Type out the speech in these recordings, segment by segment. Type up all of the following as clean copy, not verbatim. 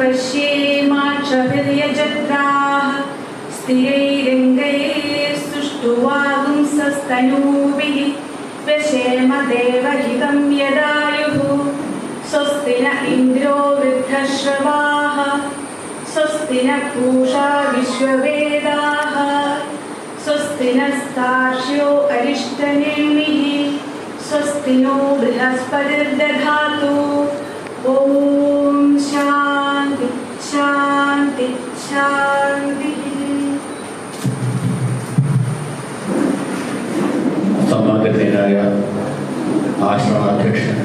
पश्येमाक्षभिर्यजत्राः स्थिरैरङ्गैस्तुष्टुवागुंसस्तनूभिः व्यशेम देवहितं यदायुः स्वस्ति न इन्द्रो वृद्धश्रवाः स्वस्ति न पूषा विश्ववेदाः स्वस्ति नस्तार्क्ष्यो अरिष्टनेमिः स्वस्ति नो बृहस्पतिर्दधातु। ॐ शान्ति शान्ति शान्ति। സമാഗതനായ ആശ്രമാധ്യക്ഷൻ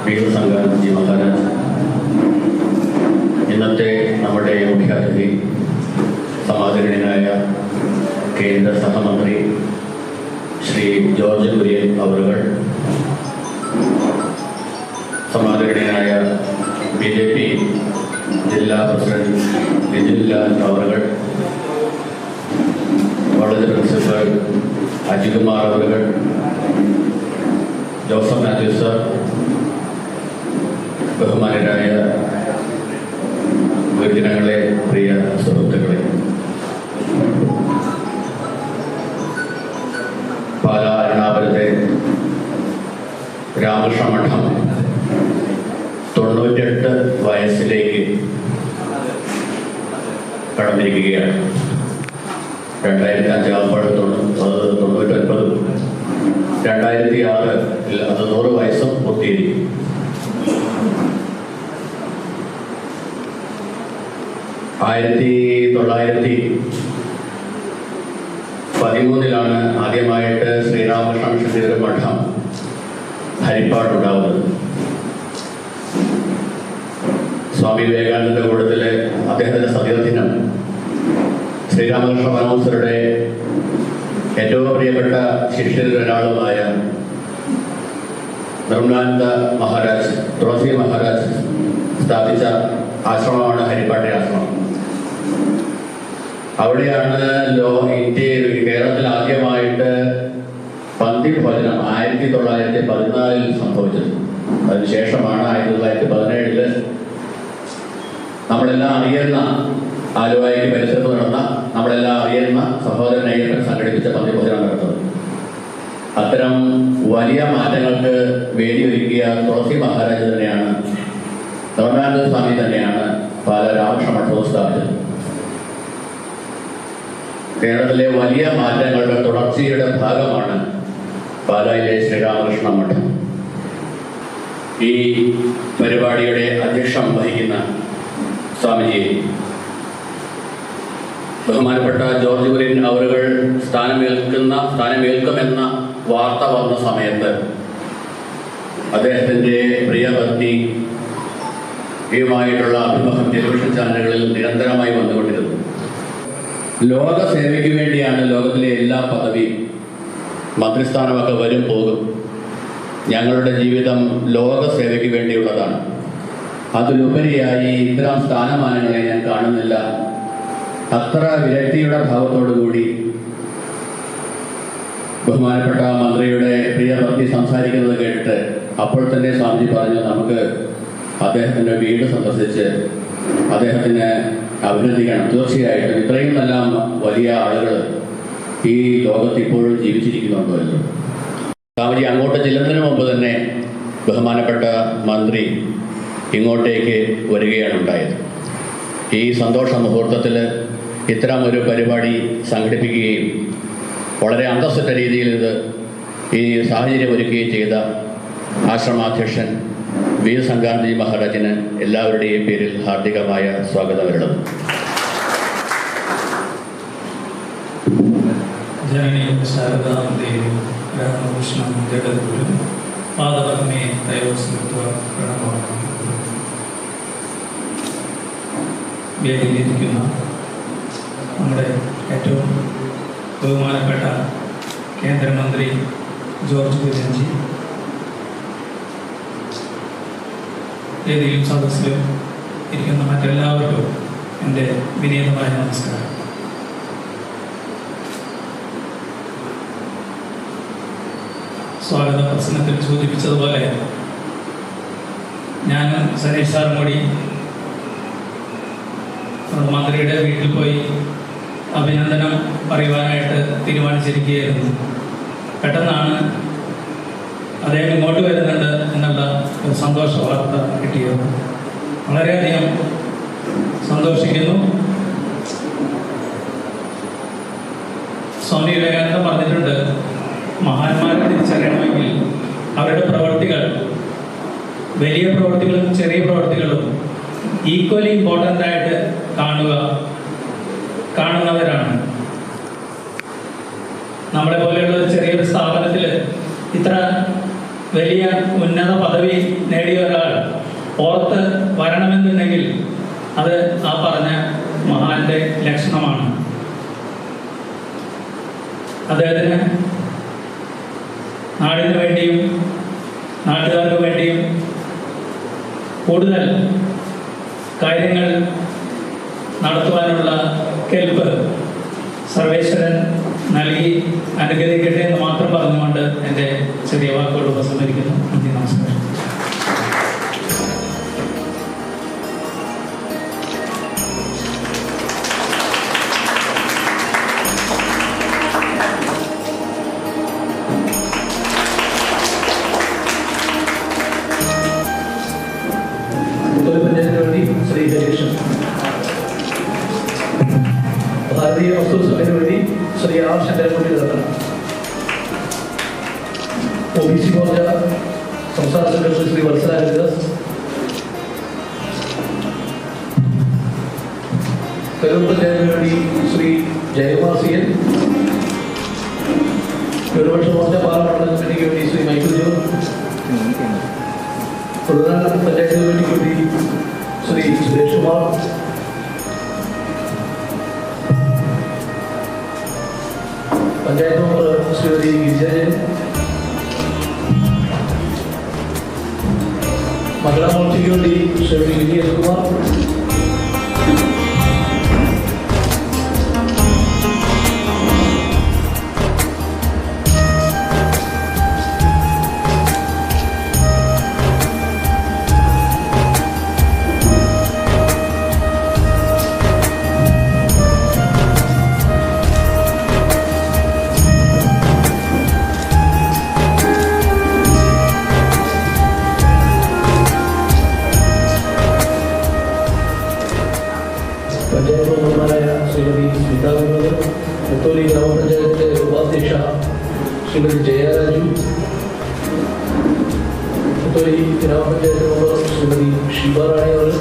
വീരസംഗാനന്ദജി മഹാരാജ്, ഇന്നത്തെ നമ്മുടെ മുഖ്യാതിഥി സമാദരണീയനായ കേന്ദ്ര സഹമന്ത്രി ശ്രീ ജോർജ് കുര്യൻ അവറുകൾ, സമാദരണീയനായ BJP ജില്ലാ പ്രസിഡന്റ് ലിജിൻലാൽ അവറുകൾ, കോളേജ് പ്രിൻസിപ്പൽ അജികുമാർ അവറുകൾ, ജോസഫ് മാത്യു സർ, ബഹുമാനരായ ഗുരുജനങ്ങളെ, പ്രിയ സുഹൃത്തുക്കളെ, പാലാ എറണാകുളത്തെ രാമകൃഷ്ണ മഠം 98 വയസ്സിലേക്ക് കടന്നിരിക്കുകയാണ്. 2005 ആകുമ്പോൾ 99, 2006 അത് 100 വയസ്സും പൂർത്തീകരിക്കും. ആയിരത്തി 1913 ആദ്യമായിട്ട് ശ്രീരാമകൃഷ്ണ മിഷന്റെ ഒരു മഠം ഹരിപ്പാടുണ്ടാവുന്നത്. സ്വാമി വിവേകാനന്ദന്റെ കൂട്ടത്തിലെ അദ്ദേഹത്തിന്റെ സതീർത്ഥ്യം ശ്രീരാമകൃഷ്ണ പരമഹംസരുടെ ഏറ്റവും പ്രിയപ്പെട്ട ശിഷ്യരിൽ ഒരാളുമായ നിർമ്മലാനന്ദ മഹാരാജ്, തുളസി മഹാരാജ് സ്ഥാപിച്ച ആശ്രമമാണ് ഹരിപ്പാട്ടെ ആശ്രമം. അവിടെയാണ് ഇന്ത്യയിൽ, കേരളത്തിൽ ആദ്യമായിട്ട് പന്തിഭോജനം 1914 സംഭവിച്ചത്. അതിനുശേഷമാണ് 1917 നമ്മളെല്ലാം അറിയുന്ന, ആലുവായ്ക്ക് പരിസരത്ത് നടന്ന നമ്മളെല്ലാം അറിയുന്ന സഹോദരൻ അയ്യപ്പൻ സംഘടിപ്പിച്ച പന്തിഭോജനം നടത്തുന്നത്. അത്തരം വലിയ മാറ്റങ്ങൾക്ക് വേദിയൊരുക്കിയ തുളസി മഹാരാജ് തന്നെയാണ്, നിർമ്മലാനന്ദ സ്വാമി തന്നെയാണ് പാലാ രാമകൃഷ്ണ മഠവും സ്ഥാപിച്ചത്. കേരളത്തിലെ വലിയ മാറ്റങ്ങളുടെ തുടർച്ചയുടെ ഭാഗമാണ് പാലായിലെ ശ്രീരാമകൃഷ്ണ മഠം. ഈ പരിപാടിയുടെ അധ്യക്ഷം വഹിക്കുന്ന സ്വാമിജിയെ ബഹുമാനപ്പെട്ട ജോർജ് കുര്യൻ അവറുകൾ സ്ഥാനമേൽക്കുമെന്ന വാർത്ത വന്ന സമയത്ത് അദ്ദേഹത്തിൻ്റെ പ്രിയഭക്തി യുമായിട്ടുള്ള അഭിമുഖം ടെലിവിഷൻ ചാനലുകളിൽ നിരന്തരമായി വന്നുകൊണ്ടിരുന്നു. ലോക സേവയ്ക്ക് വേണ്ടിയാണ് ലോകത്തിലെ എല്ലാ പദവിയും, മന്ത്രിസ്ഥാനമൊക്കെ വരും പോകും. ഞങ്ങളുടെ ജീവിതം ലോക സേവയ്ക്ക് വേണ്ടിയുള്ളതാണ്. അതിലുപരിയായി ഇത്തരം സ്ഥാനമാനങ്ങളെ ഞാൻ കാണുന്നില്ല. അത്ര വിരക്തിയുടെ ഭാവത്തോടുകൂടി ബഹുമാനപ്പെട്ട മന്ത്രിയുടെ പ്രിയഭക്തി സംസാരിക്കുന്നത് കേട്ടിട്ട് അപ്പോൾ തന്നെ സ്വാമിജി പറഞ്ഞു, നമുക്ക് അദ്ദേഹത്തിൻ്റെ വീട് സന്ദർശിച്ച് അദ്ദേഹത്തിന് അഭിനന്ദിക്കണം. തീർച്ചയായിട്ടും ഇത്രയും നല്ല വലിയ ആളുകൾ ഈ ലോകത്ത് ഇപ്പോഴും ജീവിച്ചിരിക്കുന്നുണ്ടോ എന്ന്. സ്വാമിജി അങ്ങോട്ട് ചെല്ലുന്നതിന് മുമ്പ് തന്നെ ബഹുമാനപ്പെട്ട മന്ത്രി ഇങ്ങോട്ടേക്ക് വരികയാണ് ഉണ്ടായത്. ഈ സന്തോഷ മുഹൂർത്തത്തിൽ ഇത്തരം ഒരു പരിപാടി സംഘടിപ്പിക്കുകയും വളരെ അന്തസ്സുറ്റ രീതിയിൽ ഈ സാഹചര്യം ഒരുക്കുകയും ചെയ്ത ആശ്രമാധ്യക്ഷൻ വീരസംഗാനന്ദജി മഹാരാജിന് എല്ലാവരുടെയും പേരിൽ ഹാർദികമായ സ്വാഗതം വരുന്നു. വേദിയിലിരിക്കുന്ന നമ്മുടെ ഏറ്റവും ബഹുമാനപ്പെട്ട കേന്ദ്രമന്ത്രി ജോർജ് കുര്യൻജി, വേദിയിലും സദസ്സിലും ഇരിക്കുന്ന മറ്റെല്ലാവർക്കും എൻ്റെ വിനീതമായ നമസ്കാരം. സ്വാഗത പ്രസംഗത്തിൽ സൂചിപ്പിച്ചതുപോലെ ഞാനും സനീഷ് സാറും കൂടി മന്ത്രിയുടെ വീട്ടിൽ പോയി അഭിനന്ദനം പറയുവാനായിട്ട് തീരുമാനിച്ചിരിക്കുകയായിരുന്നു. പെട്ടെന്നാണ് അദ്ദേഹം ഇങ്ങോട്ട് വരുന്നുണ്ട് എന്നുള്ള ഒരു സന്തോഷ വാർത്ത കിട്ടിയത്. വളരെയധികം സന്തോഷിക്കുന്നു. സ്വാമി വിവേകാനന്ദൻ പറഞ്ഞിട്ടുണ്ട്, മഹാന്മാരെ തിരിച്ചറിയണമെങ്കിൽ അവരുടെ പ്രവൃത്തികൾ, വലിയ പ്രവൃത്തികളും ചെറിയ പ്രവൃത്തികളും ഈക്വലി ഇമ്പോർട്ടൻ്റ് ആയിട്ട് കാണുന്നവരാണ്. നമ്മളെ പോലെയുള്ള ഒരു ചെറിയൊരു സ്ഥാപനത്തിൽ ഇത്ര വലിയ ഉന്നത പദവി നേടിയ ഒരാൾ പുറത്ത് വരണമെന്നുണ്ടെങ്കിൽ അത് ആ പറഞ്ഞ മഹാന്റെ ലക്ഷണമാണ്. അദ്ദേഹത്തിന് നാടിന് വേണ്ടിയും നാട്ടുകാർക്ക് വേണ്ടിയും കൂടുതൽ കാര്യങ്ങൾ നടത്തുവാനുള്ള കെൽപ്പ് സർവേശ്വരൻ നൽകി അനുഗ്രഹിക്കട്ടെ എന്ന് മാത്രം പറഞ്ഞുകൊണ്ട് എൻ്റെ ചെറിയ വാക്കുകൾ ഉപസംഹരിക്കുന്നു. നന്ദി, നമസ്കാരം. ശ്രീ ജയകൃഷ്ണൻ, ഭാരതീയ വസ്തു സഭയ്ക്ക് വേണ്ടി ശ്രീ ആർ ശങ്കരൻകുട്ടി നടത്തണം. OBC മോർച്ച സംസ്ഥാന സെക്രട്ടറി ശ്രീ വത്സല ഹരിദാസ്, കരൂർ പഞ്ചായത്തിന് വേണ്ടി ശ്രീ ജയകുമാർ CN, ന്യൂനപക്ഷ മോർച്ച പാർലമെന്റ് കമ്മിറ്റിക്ക് വേണ്ടി ശ്രീ മൈക്കിൾ ജോൺ, തൊഴിലാളി പഞ്ചായത്ത് കമ്മിറ്റിക്ക് വേണ്ടി ശ്രീ സുരേഷ് കുമാർ, പഞ്ചായത്ത് മെമ്പർ ശ്രീമതി ഗിരിജാജൻ, മഹിളാ മോർച്ചയ്ക്ക് വേണ്ടി ശ്രീമതി വിജയ കുമാർ, പഞ്ചായത്ത് മെമ്പർമാരായ ശ്രീമതി സ്മിത വിനോദ്, മുത്തോലി ഗ്രാമപഞ്ചായത്തിൻ്റെ ഉപാധ്യക്ഷ ശ്രീമതി ജയരാജു, മുത്തോലി ഗ്രാമപഞ്ചായത്ത് മെമ്പർ ശ്രീമതി ഷീബാറാണി അവർ,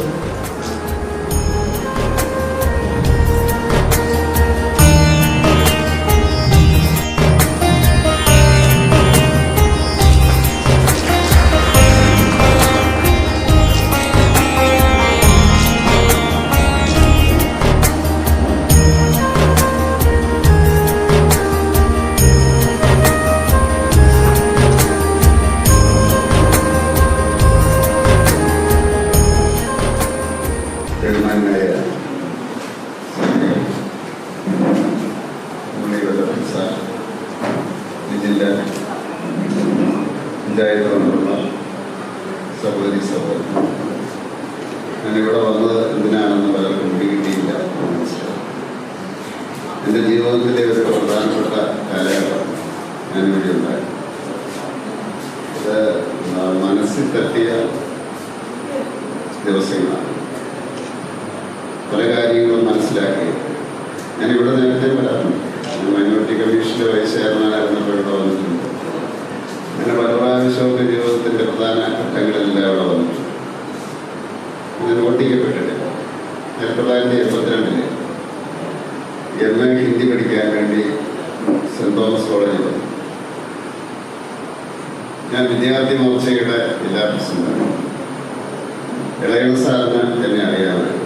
ബഹുമാനായ ജില്ലാ പഞ്ചായത്ത് മെമ്പർമാർ, സഹോദരി സഹോദരൻ, ഞാനിവിടെ വന്നത് എന്തിനാണെന്ന് പലർക്കും പിടികിട്ടിയില്ല. എൻ്റെ ജീവിതത്തിലെ ഒരു പ്രധാനപ്പെട്ട കാലഘട്ടം ഞാനിവിടെ ഉണ്ടായി. ഇത് മനസ്സിൽ തട്ടിയ ദിവസങ്ങളാണ്. പല കാര്യങ്ങളും മനസ്സിലാക്കി ഞാനിവിടെ നേരത്തെ വരാറുണ്ട്. മൈനോറിറ്റി കമ്മീഷൻ്റെ വൈസ് ചെയർമാനായിരുന്നപ്പോൾ ഇവിടെ വന്നിട്ടുണ്ട്. അങ്ങനെ പല പ്രാവശ്യമൊക്കെ ജീവിതത്തിൻ്റെ പ്രധാന ഘട്ടങ്ങളെല്ലാം ഇവിടെ വന്നിട്ടുണ്ട്. ഞാൻ വോട്ട് ചെയ്യപ്പെട്ടിട്ടില്ല. 1982 MA ഹിന്ദി പഠിക്കാൻ വേണ്ടി സെൻറ് തോമസ് കോളേജിൽ വന്നു. ഞാൻ വിദ്യാർത്ഥി മോർച്ചയുടെ ജില്ലാ പ്രസിഡന്റാണ്. ഇളയൻ സാറിന് എന്നെ അറിയാമായിരുന്നു.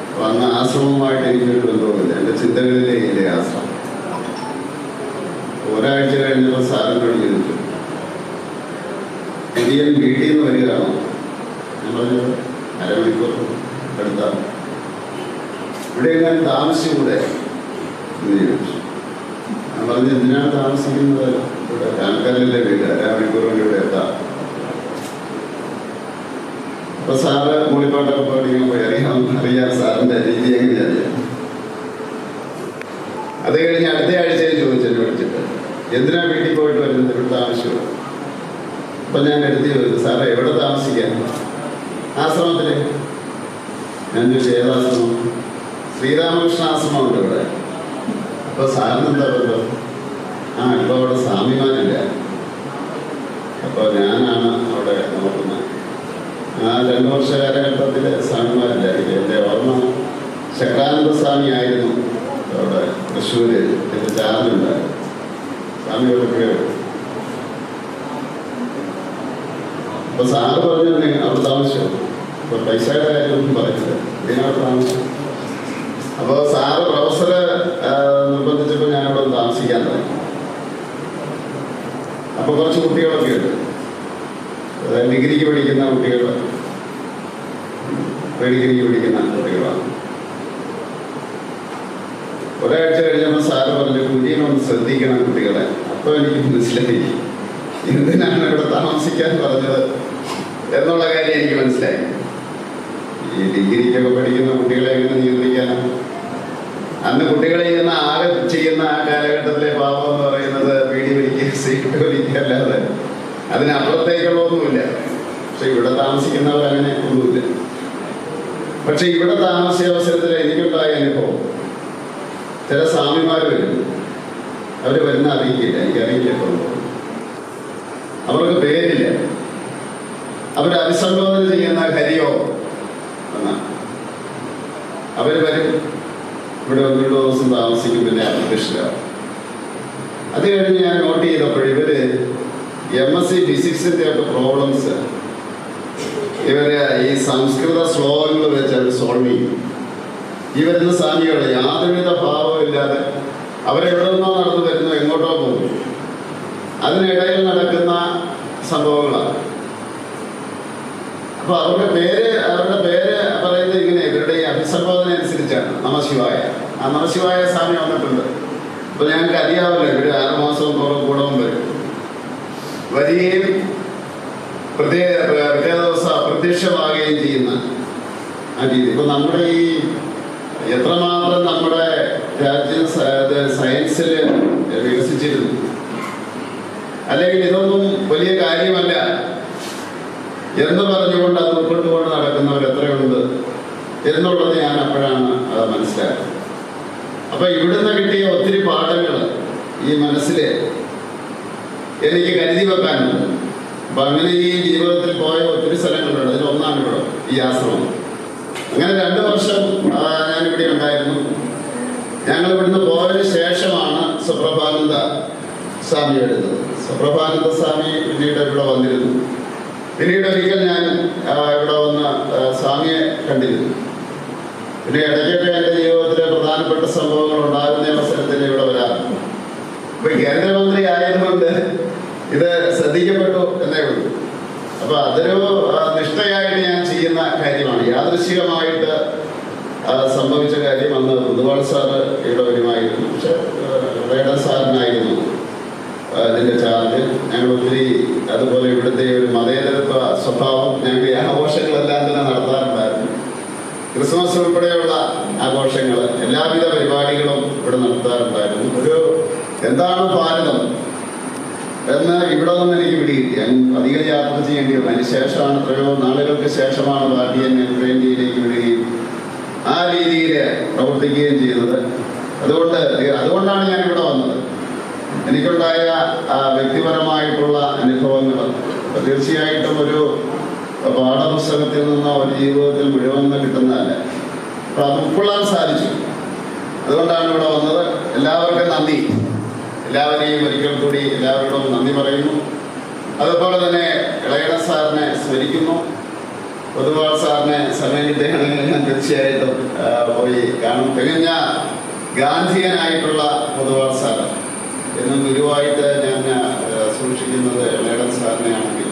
അപ്പോൾ അന്ന് ആശ്രമവുമായിട്ട് എനിക്കൊരു ബന്ധവുമില്ല. എൻ്റെ ചിന്തകളിലേ ഇല്ല ആശ്രമം. ഒരാഴ്ച കഴിഞ്ഞപ്പോൾ സാറിനോട് ചോദിച്ചു, പുതിയ വീട്ടിൽ നിന്ന് വരികയാണോ? ഞാൻ പറഞ്ഞത് അരമണിക്കൂർ എടുത്താണ്. ഇവിടെ ഞാൻ താമസിക്കൂടെ എന്ന് ചോദിച്ചു. ഞാൻ പറഞ്ഞു, എന്തിനാണ് താമസിക്കുന്നത്? ഇവിടെ ആൾക്കാരല്ലേ വീട്, അരമണിക്കൂർ കൊണ്ട് ഇവിടെ എത്താം. അപ്പൊ സാറ് മൂളിപ്പാട്ടൊക്കെ പാടിക്കാൻ പോയി അറിയാം സാറിന്റെ രീതി എങ്ങനെയാണ്. അത് കഴിഞ്ഞ് അടുത്ത ആഴ്ചയിൽ ചോദിച്ചെന്നെ വിളിച്ചിട്ട് എന്തിനാ വീട്ടിൽ പോയിട്ട് വരുന്നത്, ഇവിടുത്തെ ആവശ്യമാണ്. അപ്പൊ ഞാൻ എടുത്ത് ചോദിച്ചു, സാറേ എവിടെ താമസിക്കാൻ? ആശ്രമത്തില്. ഞാൻ ചോദിച്ചു ഏതാശ്രമം? ശ്രീരാമകൃഷ്ണ ആശ്രമമുണ്ട് ഇവിടെ. അപ്പൊ സാറിന് എന്താ ബന്ധം? ഇപ്പൊ അവിടെ സ്വാമിമാരില്ല, അപ്പൊ ഞാനാണ് അവിടെ നോക്കുന്നത്. 2 വർഷ കാലഘട്ടത്തില് സ്വാമിമാരില്ലായിരിക്കും. എൻ്റെ ഓർമ്മ ശക്രാനന്ദ സ്വാമി ആയിരുന്നു അവിടെ തൃശ്ശൂര്. എൻ്റെ ചാർജുണ്ടായിരുന്നു. സ്വാമികളൊക്കെ അപ്പൊ സാറ് പറഞ്ഞു അവിടെ താമസിച്ചു. അപ്പൊ പൈസയുടെ കാര്യമൊന്നും പറഞ്ഞില്ല, ഇതിനവിടെ താമസിച്ചു. അപ്പോൾ സാറ് പ്രൊഫസറെ നിർബന്ധിച്ചപ്പോൾ ഞാനവിടെ താമസിക്കാൻ തുടങ്ങി. അപ്പൊ കുറച്ച് കുട്ടികളൊക്കെ ഉണ്ട്, ഡിഗ്രിക്ക് പഠിക്കുന്ന കുട്ടികൾ, ഡിഗ്രിക്ക് പഠിക്കുന്ന കുട്ടികളാണ്. ഒരാഴ്ച കഴിഞ്ഞപ്പോൾ സാറ് പറഞ്ഞു കുഞ്ഞിനൊന്ന് ശ്രദ്ധിക്കണം കുട്ടികളെ. അപ്പൊ എനിക്ക് മനസ്സിലായി എന്തിനാണ് ഇവിടെ താമസിക്കാൻ പറഞ്ഞത് എന്നുള്ള കാര്യം എനിക്ക് മനസ്സിലായി. ഈ ഡിഗ്രിക്കൊക്കെ പഠിക്കുന്ന കുട്ടികളെ എങ്ങനെ നിയന്ത്രിക്കാനാണ്? അന്ന് കുട്ടികളെ ആകെ ചെയ്യുന്ന ആ കാലഘട്ടത്തിലെ പാപം എന്ന് പറയുന്നത് പീഡി വലിക്കുക, സീറ്റ് വലിക്കുക അല്ലാതെ അതിനപ്പുറത്തേക്കുള്ള ഒന്നുമില്ല. പക്ഷെ ഇവിടെ താമസിക്കുന്നവർ അങ്ങനെ ഒന്നുമില്ല. പക്ഷെ ഇവിടെ താമസിച്ച അവസരത്തിൽ എനിക്കുണ്ടായ അനുഭവം, ചില സ്വാമിമാർ വരുന്നു, അവർ വരുന്ന അറിയിക്കില്ല, എനിക്കറിയില്ല. അവർക്ക് പേരില്ല. അവർ അഭിസംബോധന ചെയ്യുന്ന ഹരിയോ എന്നാണ്. അവർ വരും, ഇവിടെ 1-2 ദിവസം താമസിക്കും, പിന്നെ അപ്രത്യക്ഷരാകും. അത് കഴിഞ്ഞ് ഞാൻ നോട്ട് ചെയ്തപ്പോൾ ഇവര് MSc ഫിസിക്സിന്റെ ഒക്കെ പ്രോബ്ലംസ് ഇവര് ഈ സംസ്കൃത ശ്ലോകങ്ങൾ വെച്ച് അവർ സോൾവ് ചെയ്യും. ഈ വരുന്ന സ്വാമികൾ യാതൊരുവിധ ഭാവവും ഇല്ലാതെ അവരെവിടെ നിന്നോ നടന്നു വരുന്നു, എങ്ങോട്ടോ പോകും. അതിനിടയിൽ നടക്കുന്ന സംഭവങ്ങളാണ്. അപ്പൊ അവരുടെ പേര് പറയുന്നത് ഇങ്ങനെ, ഇവരുടെ ഈ അഭിസംബോധന അനുസരിച്ചാണ് നമശിവായ. ആ നമശിവായ സ്വാമി വന്നിട്ടുണ്ട്. അപ്പൊ ഞങ്ങൾക്ക് അറിയാമല്ലോ, ഇവര് 6 മാസവും കൂടവും വരും, വരികയും പിറ്റേ ദിവസം അപ്രത്യക്ഷമാകുകയും ചെയ്യുന്ന ആ രീതി. ഇപ്പൊ നമ്മുടെ ഈ എത്രമാത്രം നമ്മുടെ രാജ്യം സയൻസിൽ വികസിച്ചിരുന്നു, അല്ലെങ്കിൽ ഇതൊന്നും വലിയ കാര്യമല്ല എന്ന് പറഞ്ഞുകൊണ്ട് അത് ഉൾക്കൊണ്ടുകൊണ്ട് നടക്കുന്നവർ എത്രയുണ്ട് എന്നുള്ളത് ഞാൻ അപ്പോഴാണ് അത് മനസ്സിലാക്കുന്നത്. അപ്പൊ ഇവിടുന്ന് കിട്ടിയ ഒത്തിരി പാഠങ്ങൾ ഈ മനസ്സിൽ എനിക്ക് കരുതി വെക്കാനുണ്ട്. അപ്പൊ അങ്ങനെ ഈ ജീവിതത്തിൽ പോയ ഒത്തിരി സ്ഥലങ്ങളുണ്ട്. അതിലൊന്നാണ് ഇവിടെ ഈ ആശ്രമം. അങ്ങനെ 2 വർഷം ഞാനിവിടെ ഉണ്ടായിരുന്നു. ഞങ്ങൾ ഇവിടുന്ന് പോയതിന് ശേഷമാണ് സുപ്രഭാനന്ദ സ്വാമി എടുത്തത്. സുപ്രഭാനന്ദ സ്വാമി പിന്നീട് ഇവിടെ വന്നിരുന്നു. പിന്നീട് ഒരിക്കൽ ഞാൻ ഇവിടെ വന്ന് സ്വാമിയെ കണ്ടിരുന്നു. പിന്നെ ഇടയ്ക്കൊക്കെ എൻ്റെ ജീവിതത്തിലെ പ്രധാനപ്പെട്ട സംഭവങ്ങൾ ഉണ്ടാകുന്ന അവസരത്തിൽ ഇവിടെ വരാറുണ്ട്. ഇപ്പൊ കേന്ദ്രമന്ത്രി ആയതുകൊണ്ട് ഇത് ശ്രദ്ധിക്കപ്പെട്ടു എന്നേ ഉള്ളൂ. അപ്പൊ അതൊരു നിഷ്ഠയായിട്ട് ഞാൻ ചെയ്യുന്ന കാര്യമാണ്. യാദൃശ്ചികമായിട്ട് സംഭവിച്ച കാര്യം, അന്ന് മൃദുവാൾ സാറ് ഇവിടെ വരുമായിരുന്നു. പക്ഷെ റേഡൻ സാറിനായിരുന്നു ഇതിന്റെ ചാർജ്. ഞങ്ങൾ ഒത്തിരി അതുപോലെ ഇവിടുത്തെ ഒരു മതേതരത്വ സ്വഭാവം ഞങ്ങൾ ഈ ആഘോഷങ്ങളെല്ലാം തന്നെ നടത്താറുണ്ടായിരുന്നു. ക്രിസ്മസ് ഉൾപ്പെടെയുള്ള ആഘോഷങ്ങൾ, എല്ലാവിധ പരിപാടികളും ഇവിടെ നടത്താറുണ്ടായിരുന്നു. ഒരു എന്താണ് ഭാരതം എന്ന് ഇവിടെ നിന്ന് എനിക്ക് പിടികിട്ടി. അധികം യാത്ര ചെയ്യേണ്ടി വന്നു. അതിന് ശേഷമാണ്, എത്രയോ നാളുകൾക്ക് ശേഷമാണ് പാർട്ടി എന്നെ ഉത്തരേന്ത്യയിലേക്ക് വിടുകയും ആ രീതിയിൽ പ്രവർത്തിക്കുകയും ചെയ്തത്. അതുകൊണ്ടാണ് ഞാൻ ഇവിടെ വന്നത്. എനിക്കുണ്ടായ വ്യക്തിപരമായിട്ടുള്ള അനുഭവങ്ങൾ തീർച്ചയായിട്ടും ഒരു പാഠപുസ്തകത്തിൽ നിന്നോ ഒരു ജീവിതത്തിൽ മുഴുവൻ കിട്ടുന്നതല്ല. അപ്പോൾ അത് ഉൾക്കൊള്ളാൻ സാധിച്ചു. അതുകൊണ്ടാണ് ഇവിടെ വന്നത്. എല്ലാവർക്കും നന്ദി. എല്ലാവരെയും ഒരിക്കൽ കൂടി എല്ലാവരോടും നന്ദി പറയുന്നു. അതുപോലെ തന്നെ ഇളയട സാറിനെ സ്മരിക്കുന്നു. പൊതുവാൾ സാറിനെ സമയം കിട്ടുകയാണെങ്കിൽ ഞാൻ തീർച്ചയായിട്ടും പോയി കാണും. തികഞ്ഞ ഗാന്ധിയനായിട്ടുള്ള പൊതുവാൾ സാറ് എന്നും ഗുരുവായിട്ട് ഞാൻ സൂക്ഷിക്കുന്നത് ഇളയട സാറിനെയാണെങ്കിൽ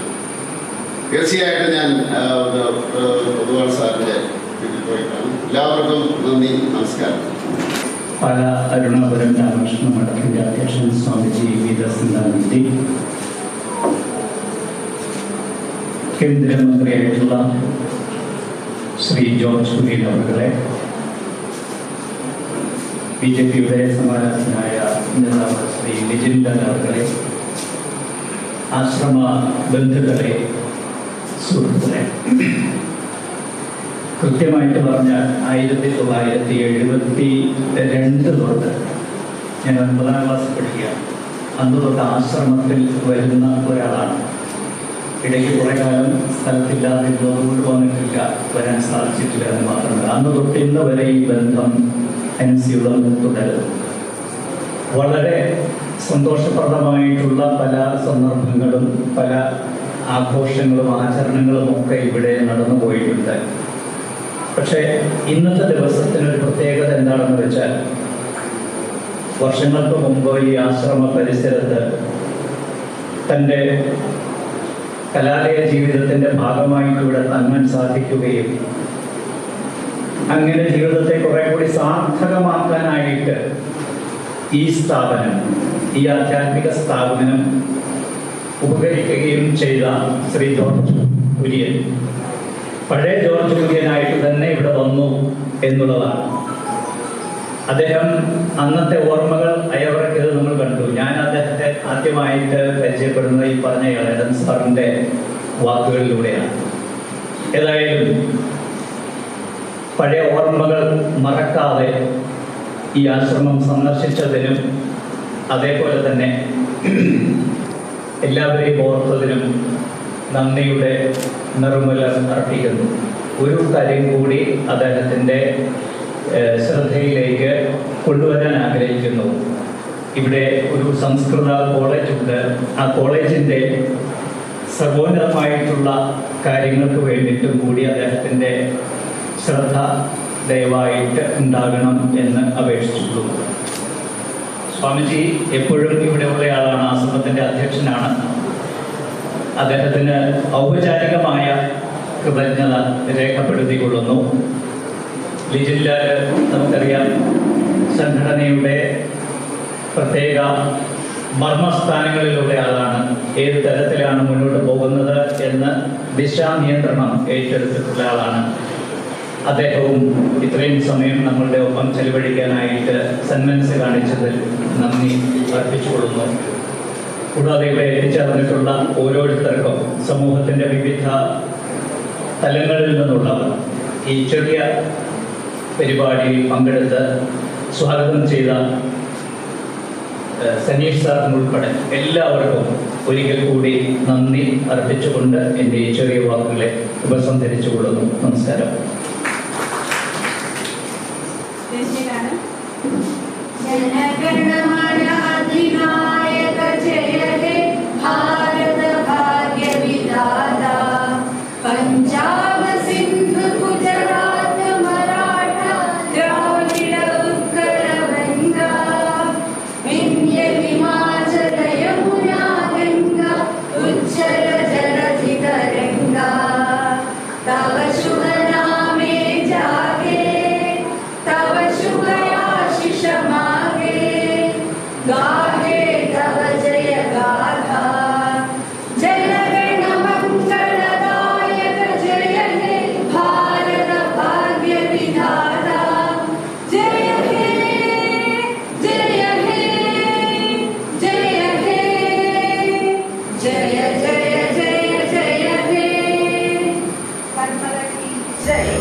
തീർച്ചയായിട്ടും ഞാൻ പൊതുവാൾ സാറിൻ്റെ വീട്ടിൽ പോയി കാണും. എല്ലാവർക്കും നന്ദി, നമസ്കാരം. പാല അരുണാപുരം രാമകൃഷ്ണ മഠത്തിന്റെ അധ്യക്ഷൻ സ്വാമിജി വീരസിന്ദാനന്ദി, കേന്ദ്രമന്ത്രിയായിട്ടുള്ള ശ്രീ ജോർജ് കുര്യൻ അവരുടെ, BJPയുടെ സമാരാധനായ നേതാവ് ശ്രീ ലിജിൻ ലാൽ അവരുടെ, ആശ്രമ ബന്ധുക്കളെ, സുഹൃത്തുക്കളെ, കൃത്യമായിട്ട് പറഞ്ഞാൽ 1972 തൊട്ട് ഞാൻ 9ാം ക്ലാസ് പഠിക്കുകയാണ്. അന്ന് തൊട്ട് ആശ്രമത്തിൽ വരുന്ന ഒരാളാണ്. ഇടയ്ക്ക് കുറേ കാലം സ്ഥലത്തില്ലാതിരുന്നതുകൊണ്ട് വന്നിട്ടില്ല, വരാൻ സാധിച്ചിട്ടില്ല എന്ന് മാത്രമല്ല, അന്ന് തൊട്ട് ഇന്ന് വരെ ഈ ബന്ധം NCയുടെ തുടരുന്നു. വളരെ സന്തോഷപ്രദമായിട്ടുള്ള പല സന്ദർഭങ്ങളും പല ആഘോഷങ്ങളും ആചരണങ്ങളും ഒക്കെ ഇവിടെ നടന്നു പോയിട്ടുണ്ട്. പക്ഷേ ഇന്നത്തെ ദിവസത്തിനൊരു പ്രത്യേകത എന്താണെന്ന് വെച്ചാൽ, വർഷങ്ങൾക്ക് മുമ്പ് ഈ ആശ്രമ പരിസരത്ത് തൻ്റെ കലാലയ ജീവിതത്തിൻ്റെ ഭാഗമായിട്ട് ഇവിടെ തങ്ങാൻ സാധിക്കുകയും അങ്ങനെ ജീവിതത്തെ കുറെ കൂടി സാർത്ഥകമാക്കാനായിട്ട് ഈ സ്ഥാപനം, ഈ ആധ്യാത്മിക സ്ഥാപനം ഉപകരിക്കുകയും ചെയ്ത ശ്രീ ജോർജ് കുര്യൻ പഴയ ജോർജ് കുര്യനായിട്ട് തന്നെ ഇവിടെ വന്നു എന്നുള്ളതാണ്. അദ്ദേഹം അന്നത്തെ ഓർമ്മകൾ അയവറക്കിയത് നമ്മൾ കണ്ടു. ഞാൻ അദ്ദേഹത്തെ ആദ്യമായിട്ട് പരിചയപ്പെടുന്നത് ഈ പറഞ്ഞ ഇളയടൻ സാറിൻ്റെ വാക്കുകളിലൂടെയാണ്. ഏതായാലും പഴയ ഓർമ്മകൾ മറക്കാതെ ഈ ആശ്രമം സന്ദർശിച്ചതിനും അതേപോലെ തന്നെ എല്ലാവരെയും ഓർത്തതിനും നന്ദിയുടെ നിർമ്മല അർപ്പിക്കുന്നു. ഒരു കാര്യം കൂടി അദ്ദേഹത്തിൻ്റെ ശ്രദ്ധയിലേക്ക് കൊണ്ടുവരാൻ ആഗ്രഹിക്കുന്നു. ഇവിടെ ഒരു സംസ്കൃത കോളേജുണ്ട്. ആ കോളേജിൻ്റെ സർവോന്നതമായിട്ടുള്ള കാര്യങ്ങൾക്ക് വേണ്ടിയിട്ടും കൂടി അദ്ദേഹത്തിൻ്റെ ശ്രദ്ധ ദയവായിട്ട് ഉണ്ടാകണം എന്ന് അപേക്ഷിച്ചിട്ടുള്ളൂ. സ്വാമിജി എപ്പോഴും ഇവിടെയുള്ള ആളാണ്, ആശ്രമത്തിൻ്റെ അധ്യക്ഷനാണ്. അദ്ദേഹത്തിന് ഔപചാരികമായ കൃതജ്ഞത രേഖപ്പെടുത്തിക്കൊള്ളുന്നു. ലിജിൻ ലാൽ നമുക്കറിയാം, സംഘടനയുടെ പ്രത്യേക മർമ്മസ്ഥാനങ്ങളിലുള്ള ആളാണ്. ഏത് തരത്തിലാണ് മുന്നോട്ട് പോകുന്നത് എന്ന് ദിശാനിയന്ത്രണം ഏറ്റെടുത്തിട്ടുള്ള ആളാണ്. അദ്ദേഹവും ഇത്രയും സമയം നമ്മളുടെ ഒപ്പം ചെലവഴിക്കാനായിട്ട് സന്മനസ് കാണിച്ചതിൽ നന്ദി അർപ്പിച്ചുകൊള്ളുന്നു. കൂടാതെ ഇവിടെ എത്തിച്ചേർന്നിട്ടുള്ള ഓരോരുത്തർക്കും സമൂഹത്തിൻ്റെ വിവിധ തലങ്ങളിൽ നിന്നുള്ളവർ ഈ ചെറിയ പരിപാടിയിൽ പങ്കെടുത്ത് സ്വാഗതം ചെയ്ത സനീഷ് സാറിനുൾപ്പെടെ എല്ലാവർക്കും ഒരിക്കൽ കൂടി നന്ദി അർപ്പിച്ചുകൊണ്ട് എൻ്റെ ഈ ചെറിയ വാക്കുകളെ ഉപസംഹരിച്ചുകൊള്ളുന്നു. നമസ്കാരം. जनगणमन अधिनायक जय हे भारत भाग्य विधाता पंजाब सिंध गुजरात मराठा द्राविड उत्कल गंगा विंध्य हिमाचल यमुना गंगा उच्चल जलधि तरंगा तव शुभ नामे जागे तव शुभ आशीष मागे गाहे तव जय गाथा जनगण मंगलदायक जय हे भारत भाग्य विधाता जय हे जय हे जय हे जय जय जय जय हे जय